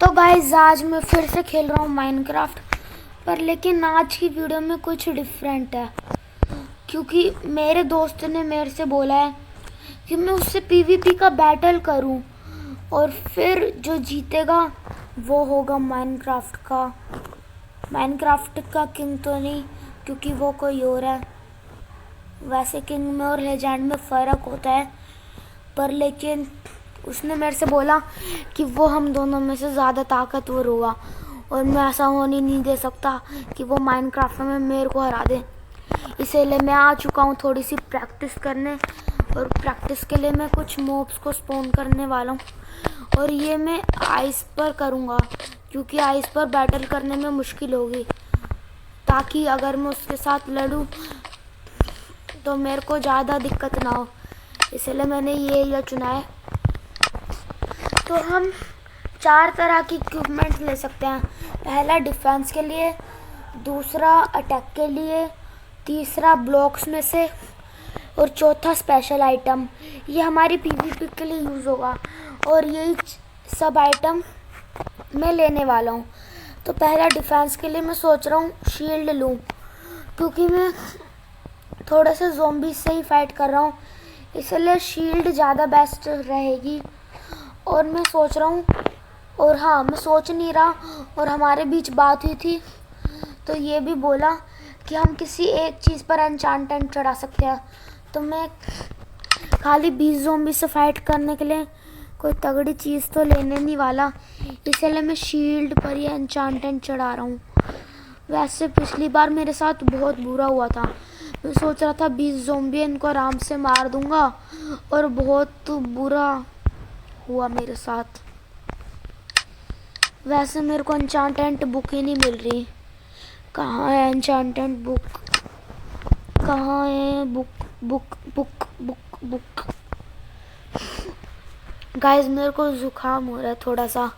तो गाइस आज मैं फिर से खेल रहा हूँ माइनक्राफ्ट पर, लेकिन आज की वीडियो में कुछ डिफरेंट है क्योंकि मेरे दोस्त ने मेरे से बोला है कि मैं उससे पीवीपी का बैटल करूं और फिर जो जीतेगा वो होगा माइनक्राफ्ट का किंग तो नहीं, क्योंकि वो कोई और है। वैसे किंग में और लेजेंड में फ़र्क होता है, पर लेकिन उसने मेरे से बोला कि वो हम दोनों में से ज़्यादा ताकतवर होगा और मैं ऐसा होने नहीं दे सकता कि वो माइनक्राफ्ट में मेरे को हरा दे। इसीलिए मैं आ चुका हूँ थोड़ी सी प्रैक्टिस करने, और प्रैक्टिस के लिए मैं कुछ मॉब्स को स्पॉन करने वाला हूँ और ये मैं आइस पर करूँगा क्योंकि आइस पर बैटल करने में मुश्किल होगी, ताकि अगर मैं उसके साथ लड़ूँ तो मेरे को ज़्यादा दिक्कत ना हो। इसलिए मैंने ये एरिया चुना है। तो हम 4 तरह की इक्विपमेंट ले सकते हैं। पहला डिफेंस के लिए, दूसरा अटैक के लिए, तीसरा ब्लॉक्स में से, और चौथा स्पेशल आइटम। ये हमारी पीवीपी के लिए यूज़ होगा और यही सब आइटम मैं लेने वाला हूँ। तो पहला डिफेंस के लिए मैं सोच रहा हूँ शील्ड लूँ, क्योंकि मैं थोड़े से ज़ॉम्बी से ही फाइट कर रहा हूँ, इसलिए शील्ड ज़्यादा बेस्ट रहेगी। और मैं सोच रहा हूँ, और हाँ मैं सोच नहीं रहा, और हमारे बीच बात हुई थी तो ये भी बोला कि हम किसी एक चीज़ पर एन्चांटमेंट चढ़ा सकते हैं। तो मैं खाली 20 ज़ॉम्बी से फाइट करने के लिए कोई तगड़ी चीज़ तो लेने नहीं वाला, इसलिए मैं शील्ड पर ही एन्चांटमेंट चढ़ा रहा हूँ। वैसे पिछली बार मेरे साथ बहुत बुरा हुआ था। मैं सोच रहा था 20 ज़ॉम्बी इनको आराम से मार दूंगा, और बहुत बुरा हुआ मेरे साथ। वैसे मेरे को एन्चांटमेंट बुक ही नहीं मिल रही। कहाँ है एन्चांटमेंट बुक? कहाँ है book book book book book? Guys मेरे को ज़ुकाम हो रहा है थोड़ा सा,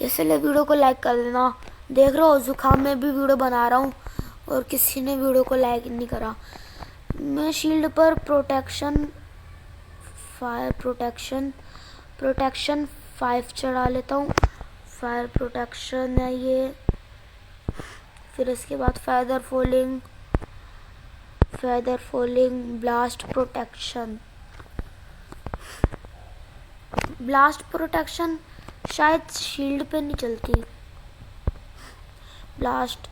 इसलिए वीडियो को लाइक कर देना। देख रहे हो ज़ुकाम में भी वीडियो बना रहा हूँ और किसी ने वीडियो को लाइक नहीं करा। मैं शील्ड पर प्रोटेक्शन 5 चढ़ा लेता हूँ। फायर प्रोटेक्शन है ये। फिर इसके बाद फेदर फॉलिंग, ब्लास्ट प्रोटेक्शन शायद शील्ड पे नहीं चलती। ब्लास्ट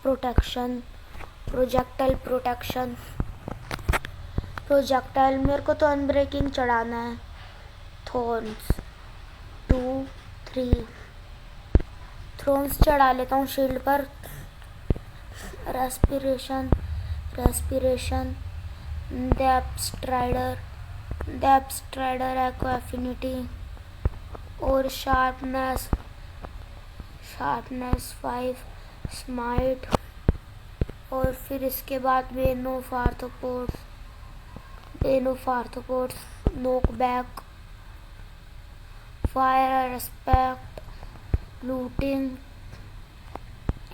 प्रोटेक्शन, प्रोजेक्टाइल मेरे को तो अनब्रेकिंग चढ़ाना है। थॉर्न्स 2 3 थ्रोन्स चढ़ा लेता हूँ शील्ड पर। रेस्पिरेशन, डेप्थ स्ट्राइडर एको एफिनिटी, और शार्पनेस 5 स्माइट, और फिर इसके बाद when of arthropods, knockback, fire respect, looting,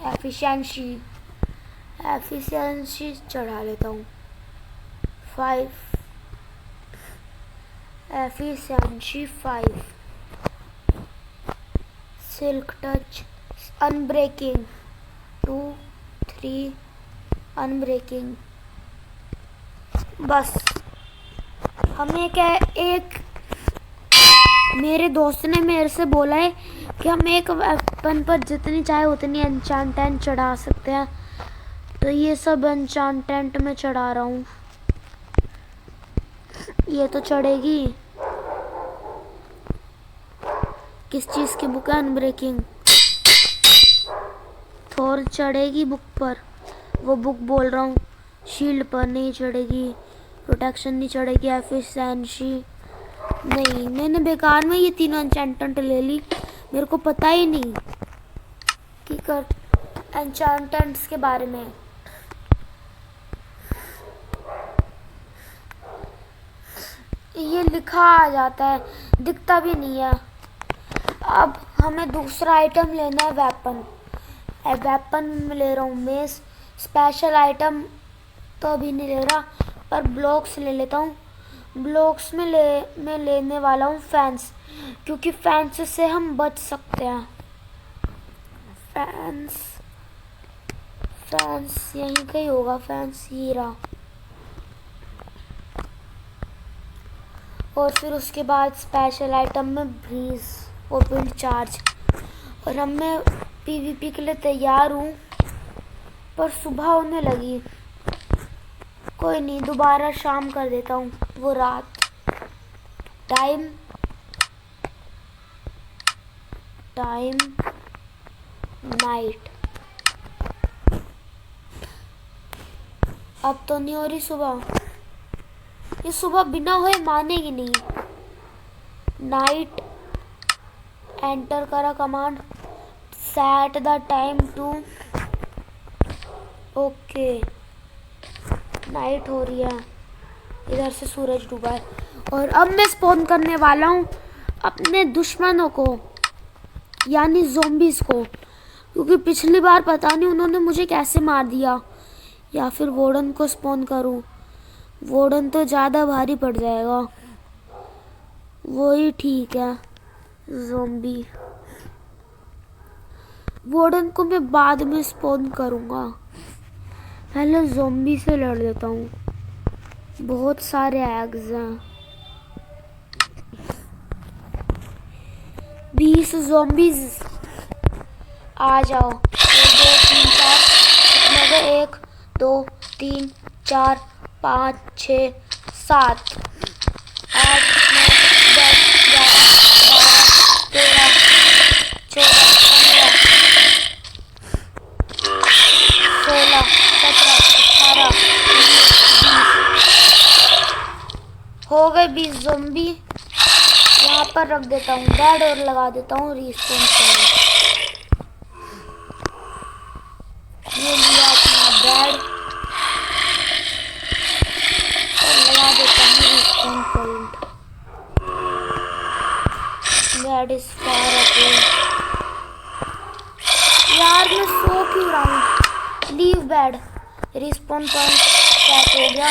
efficiency चढ़ा लेता हूँ 5 efficiency 5। Silk touch, unbreaking 2 3 unbreaking. बस हमें क्या है, एक मेरे दोस्त ने मेरे से बोला है कि हम एक वेपन पर जितनी चाहे उतनी एन्चांटमेंट चढ़ा सकते हैं, तो ये सब एन्चांटमेंट में चढ़ा रहा हूँ। ये तो चढ़ेगी। किस चीज़ की बुक है? अनब्रेकिंग। थोर चढ़ेगी बुक पर, वो बुक बोल रहा हूँ। शील्ड पर नहीं चढ़ेगी, प्रोटेक्शन नहीं चढ़ेगी, एफिशिएंसी नहीं। मैंने बेकार में ये तीनों एन्चांटमेंट ले ली, मेरे को पता ही नहीं कि एन्चांटमेंट्स के बारे में। ये लिखा आ जाता है, दिखता भी नहीं है। अब हमें दूसरा आइटम लेना है, वेपन में ले रहा हूँ मैं। स्पेशल आइटम तो अभी नहीं ले रहा, पर ब्लॉक्स ले लेता हूँ। ब्लॉक्स में मैं लेने वाला हूँ फैंस। क्योंकि फैंस से हम बच सकते हैं। फैंस यहीं कहीं होगा। फैंस ही रहा। और फिर उसके बाद स्पेशल आइटम में ब्रीज और विंड चार्ज। और अब मैं पीवीपी के लिए तैयार हूँ, पर सुबह होने लगी। कोई नहीं, दोबारा शाम कर देता हूँ, वो रात। Time night. अब तो नहीं हो रही सुबह। ये सुबह बिना हुए मानेगी नहीं। नाइट एंटर करा command, set the time to. Okay, night हो रही है, इधर से सूरज डूबा है। और अब मैं स्पॉन करने वाला हूँ अपने दुश्मनों को, यानी ज़ॉम्बीज़ को, क्योंकि पिछली बार पता नहीं उन्होंने मुझे कैसे मार दिया। या फिर वार्डन को स्पॉन करूँ। वार्डन तो ज़्यादा भारी पड़ जाएगा, वही ठीक है। ज़ॉम्बी वार्डन को मैं बाद में स्पॉन करूँगा, पहले ज़ॉम्बी से लड़ लेता हूँ। बहुत सारे एग्स हैं। 20 ज़ॉम्बीज़ आ जाओ। 1 2 3 4 5 6 7 8 9 10 11 12 13 14 15 16 17 18 19 20 हो गए 20 ज़ॉम्बी। यहाँ पर रख देता हूँ बेड और लगा देता हूँ रिस्पॉन पॉइंट। ये लिया अपना बेड और लगा देता हूँ respawn point. Bed is far away. यार मैं सो क्यों रहा हूँ? Leave bed. Respawn point set हो गया।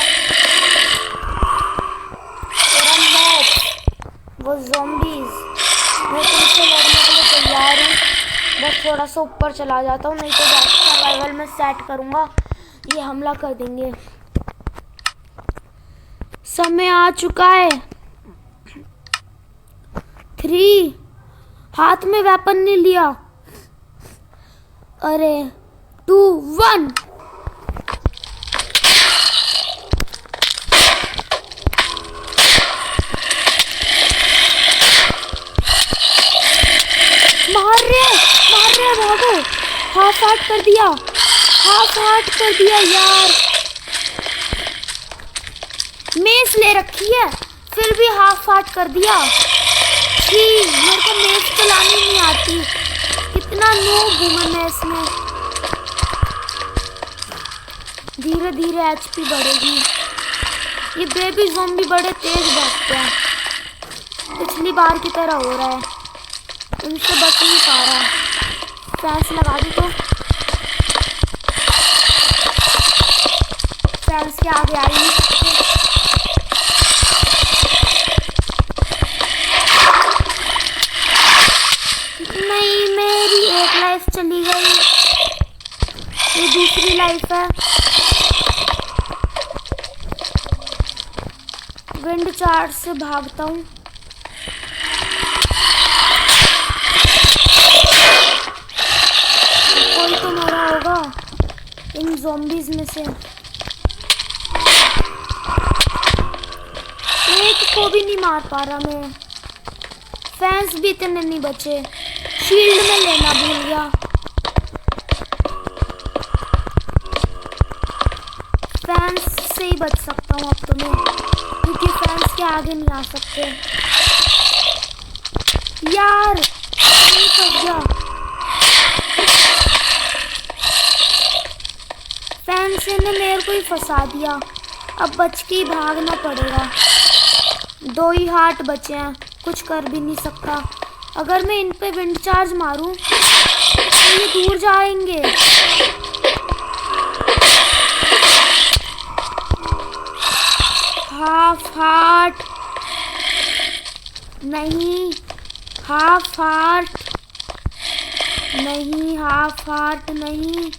वो ज़ॉम्बीज़, मैं तुमसे लड़ने के लिए तैयार हूँ। बस थोड़ा सा ऊपर चला जाता हूँ, नहीं तो सर्वाइवल में सेट करूँगा, ये हमला कर देंगे। समय आ चुका है। 3 हाथ में वेपन नहीं लिया। अरे 2 1 मार रहे भागो। हाफ हार्ट कर दिया यार। मेस ले रखी है फिर भी हाफ हार्ट कर दिया। छी, मेरे को मेस चलानी नहीं आती। कितना नूब हूँ मैं मेस में। धीरे धीरे एचपी बढ़ेगी। ये बेबी ज़ॉम्बी बड़े तेज भागते हैं, पिछली बार की तरह हो रहा है। इनसे बच नहीं पा रहा। फैंस लगा दी तो फैंस के आगे आ ही नहीं सकते। नहीं, मेरी एक लाइफ चली गई, ये दूसरी लाइफ है। विंड चार्ज से भागता हूँ। कोई तो मरा होगा इन ज़ॉम्बीज़ में से। एक को भी नहीं मार पा रहा मैं। फैंस भी इतने नहीं बचे। शील्ड में लेना भूल गया। फैंस से ही बच सकता हूँ अब तो मैं, क्योंकि फैंस के आगे नहीं आ सकते। यार नहीं फंस गया। फैंस ने मेरे को ही फंसा दिया। अब बच के ही भागना पड़ेगा। 2 ही हार्ट बचे हैं, कुछ कर भी नहीं सकता। अगर मैं इन पे विंड चार्ज मारूं तो ये दूर जाएंगे। हाफ हार्ट नहीं, हाफ हार्ट नहीं, हाफ हार्ट नहीं,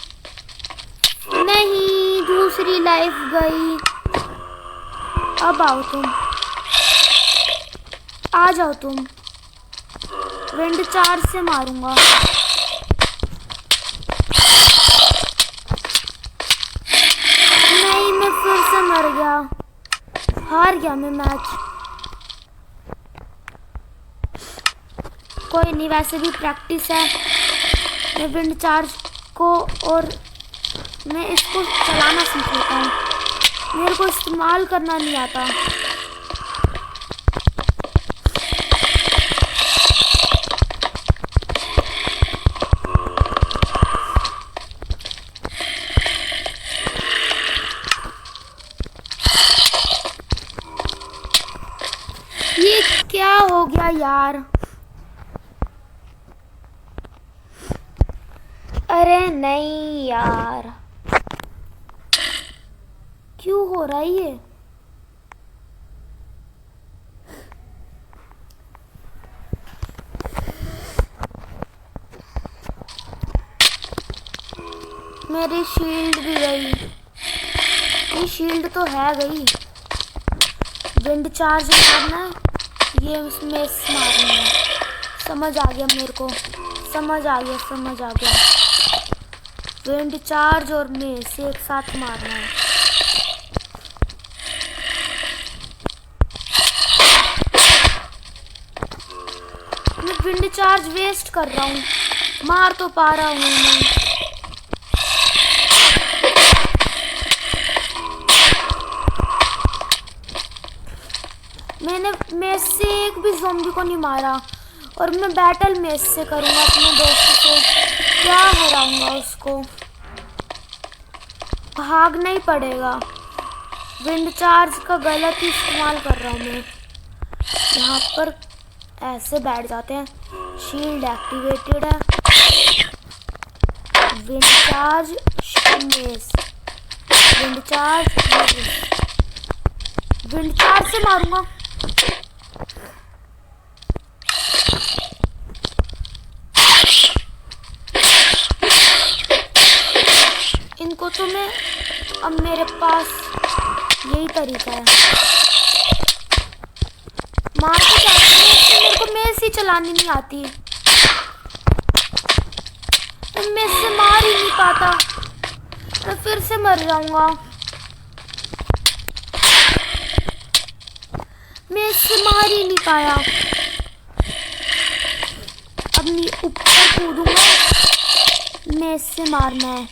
नहीं, दूसरी लाइफ गई। अब आओ तुम, आ जाओ तुम। विंड चार्ज से मारूंगा। नहीं, मैं फिर से मर गया, हार गया मैं मैच। कोई नहीं, वैसे भी प्रैक्टिस है। मैं विंड चार्ज को और मैं इसको चलाना सीख लेता हूँ, मेरे को इस्तेमाल करना नहीं आता। ये क्या हो गया यार? अरे नहीं यार, क्यों हो रहा है ये? मेरी शील्ड भी गई। ये शील्ड तो है गई। विंड चार्ज मारना है, ये उसमें मारना है। समझ आ गया मेरे को, समझ आ गया, समझ आ गया। विंड चार्ज और मेस एक साथ मारना है। मैं विंड चार्ज वेस्ट कर रहा हूँ, मार तो पा रहा हूँ मैं। मैंने मेस से एक भी ज़ॉम्बी को नहीं मारा और मैं बैटल मेस से करूँगा अपने दोस्त को। क्या हराऊंगा उसको? भागना ही पड़ेगा। विंड चार्ज का गलत ही इस्तेमाल कर रहा हूँ मैं। यहाँ पर ऐसे बैठ जाते हैं। शील्ड एक्टिवेटेड है। Wind charge mess, wind charge mess. Wind charge से मारूंगा। इनको तो मैं, अब मेरे पास यही तरीका है, मार के जाती हूँ। मेरे को मेस ही चलानी नहीं आती, मैं से मार ही नहीं पाता। मैं फिर से मर जाऊंगा। मैं इससे मार ही नहीं पाया। अब मैं ऊपर कूदूंगा। मैं इससे मारना है,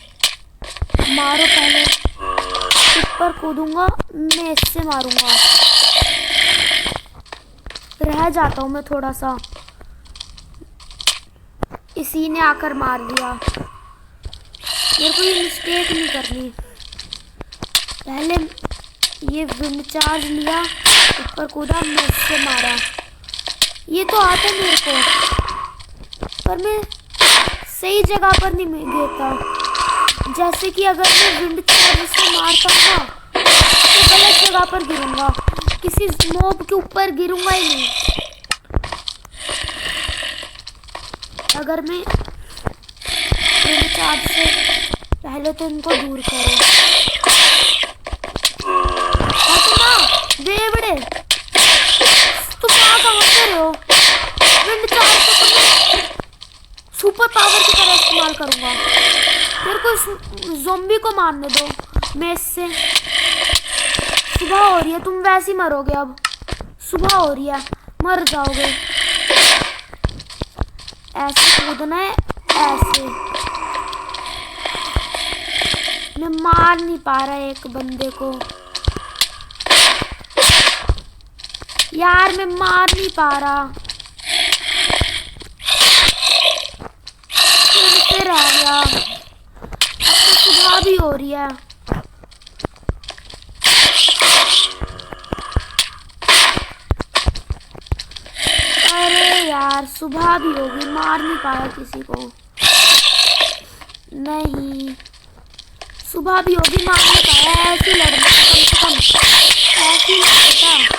मारो पहले। ऊपर कूदूंगा, मैं इससे मारूंगा। रह जाता हूँ मैं थोड़ा सा। इसी ने आकर मार दिया। मेरे को ये मिस्टेक नहीं करनी। पहले ये विंड चार्ज लिया, ऊपर कूदा, मैं इससे मारा। ये तो आता है मेरे को, पर मैं सही जगह पर नहीं गिरता। जैसे कि अगर मैं विंड चार्ज से मारता हूँ तो गलत जगह पर गिरूंगा, किसी मॉब के ऊपर गिरूंगा ही नहीं। अगर मैं विंड चार्ज से पहले तो इनको दूर करो। बेवड़े, तुम कहाँ से हो? विंड चार्ज तो तुम्हें सुपर पावर की तरह इस्तेमाल करूंगा। मेरे को ज़ॉम्बी को मारने दो। मैं इससे सुबह हो रही है, तुम वैसे ही मरोगे। अब सुबह हो रही है, मर जाओगे। ऐसे कूदना है, ऐसे। मैं मार नहीं पा रहा एक बंदे को यार, मैं मार नहीं पा रहा। फिर आ गया। अब तो सुबह भी हो रही है। अरे यार, सुबह भी होगी, मार नहीं पाया किसी को। नहीं, सुबह भी होगी, मार नहीं पाया। ऐसे ही लड़ना कम से कम, ऐसे ही लड़ता।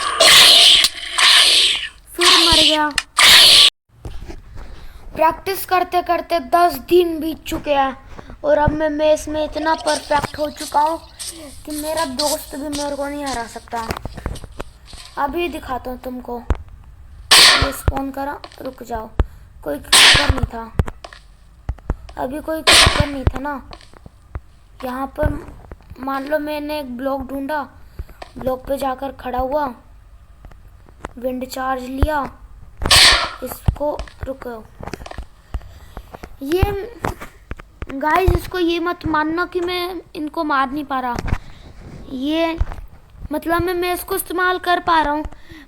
फिर मर गया। प्रैक्टिस करते करते 10 दिन बीत चुके हैं और अब मैं इसमें इतना परफेक्ट हो चुका हूँ कि मेरा दोस्त भी मेरे को नहीं हरा सकता। अभी दिखाता हूँ तुमको। ये स्पॉन करा, रुक जाओ, कोई क्रीपर नहीं था, अभी कोई क्रीपर नहीं था ना। यहाँ पर मान लो मैंने एक ब्लॉक ढूंढा, ब्लॉक पे जाकर खड़ा हुआ, विंड चार्ज लिया, इसको रुको। ये गाइस इसको ये मत मानना कि मैं इनको मार नहीं पा रहा, ये मतलब मैं इसको इस्तेमाल कर पा रहा हूँ,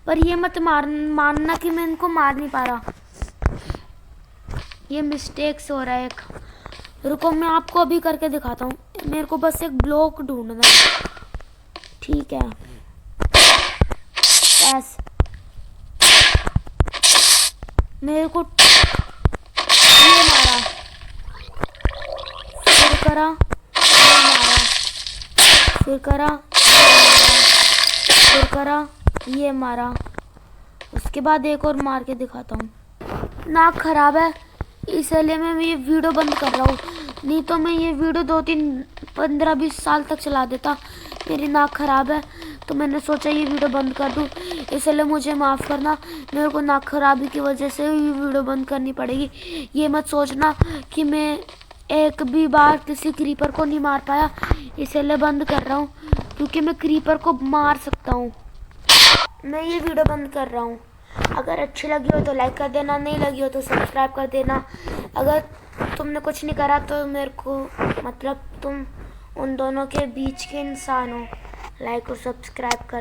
पर ये मत मानना कि मैं इनको मार नहीं पा रहा। ये मिस्टेक्स हो रहा है एक। रुको मैं आपको अभी करके दिखाता हूँ। मेरे को बस एक ब्लॉक ढूंढना है, ठीक है। बस मेरे को ये मारा, फिर करा, ये मारा, फिर करा, फिर करा, ये मारा। उसके बाद एक और मार के दिखाता हूँ। नाक खराब है इसलिए मैं ये वीडियो बंद कर रहा हूँ, नहीं तो मैं ये वीडियो 2-3-15-20 साल तक चला देता। मेरी नाक खराब है तो मैंने सोचा ये वीडियो बंद कर दूँ, इसलिए मुझे माफ़ करना। मेरे को नाक खराबी की वजह से ये वीडियो बंद करनी पड़ेगी। ये मत सोचना कि मैं एक भी बार किसी क्रीपर को नहीं मार पाया, इसलिए बंद कर रहा हूँ, क्योंकि मैं क्रीपर को मार सकता हूँ। मैं ये वीडियो बंद कर रहा हूँ। अगर अच्छी लगी हो तो लाइक कर देना, नहीं लगी हो तो सब्सक्राइब कर देना। अगर तुमने कुछ नहीं करा तो मेरे को मतलब तुम उन दोनों के बीच के इंसान हो, लाइक और सब्सक्राइब कर